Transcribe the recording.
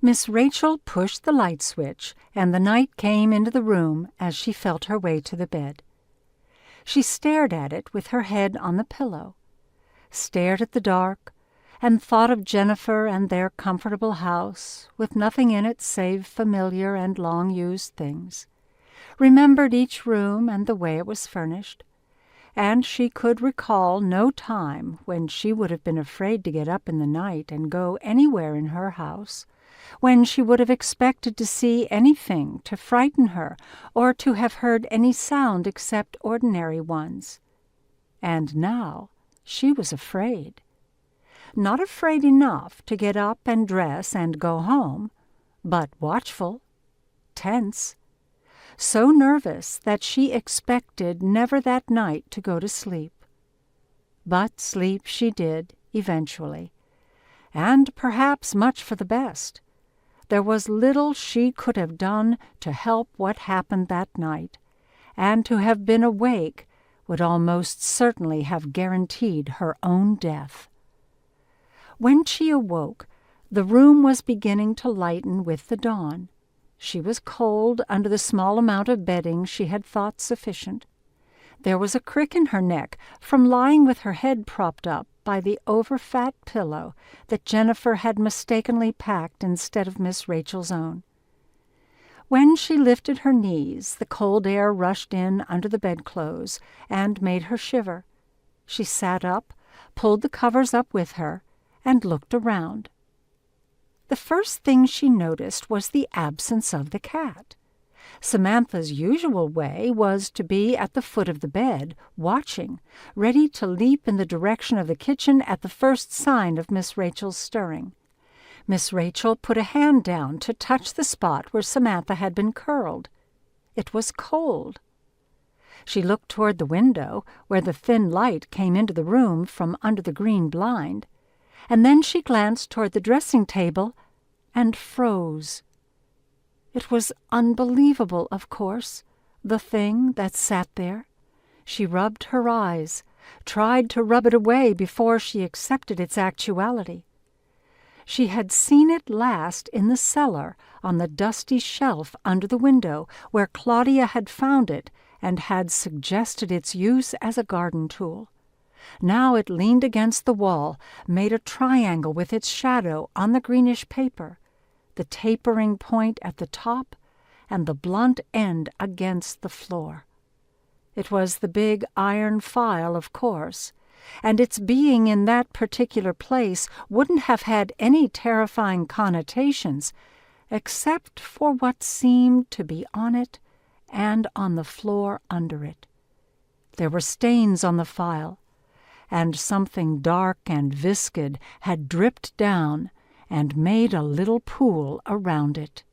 Miss Rachel pushed the light switch, and the night came into the room as she felt her way to the bed. She stared at it with her head on the pillow, stared at the dark, and thought of Jennifer and their comfortable house, with nothing in it save familiar and long-used things, remembered each room and the way it was furnished, and she could recall no time when she would have been afraid to get up in the night and go anywhere in her house, when she would have expected to see anything to frighten her or to have heard any sound except ordinary ones. And now she was afraid. Not afraid enough to get up and dress and go home, but watchful, tense, so nervous that she expected never that night to go to sleep. But sleep she did eventually, and perhaps much for the best. There was little she could have done to help what happened that night, and to have been awake would almost certainly have guaranteed her own death. When she awoke, the room was beginning to lighten with the dawn. She was cold under the small amount of bedding she had thought sufficient. There was a crick in her neck from lying with her head propped up by the over-fat pillow that Jennifer had mistakenly packed instead of Miss Rachel's own. When she lifted her knees, the cold air rushed in under the bedclothes and made her shiver. She sat up, pulled the covers up with her, and looked around. The first thing she noticed was the absence of the cat. Samantha's usual way was to be at the foot of the bed, watching, ready to leap in the direction of the kitchen at the first sign of Miss Rachel's stirring. Miss Rachel put a hand down to touch the spot where Samantha had been curled. It was cold. She looked toward the window, where the thin light came into the room from under the green blind, and then she glanced toward the dressing table and froze. It was unbelievable, of course, the thing that sat there. She rubbed her eyes, tried to rub it away before she accepted its actuality. She had seen it last in the cellar on the dusty shelf under the window where Claudia had found it and had suggested its use as a garden tool. Now it leaned against the wall, made a triangle with its shadow on the greenish paper, the tapering point at the top and the blunt end against the floor. It was the big iron file, of course, and its being in that particular place wouldn't have had any terrifying connotations except for what seemed to be on it and on the floor under it. There were stains on the file, and something dark and viscid had dripped down and made a little pool around it.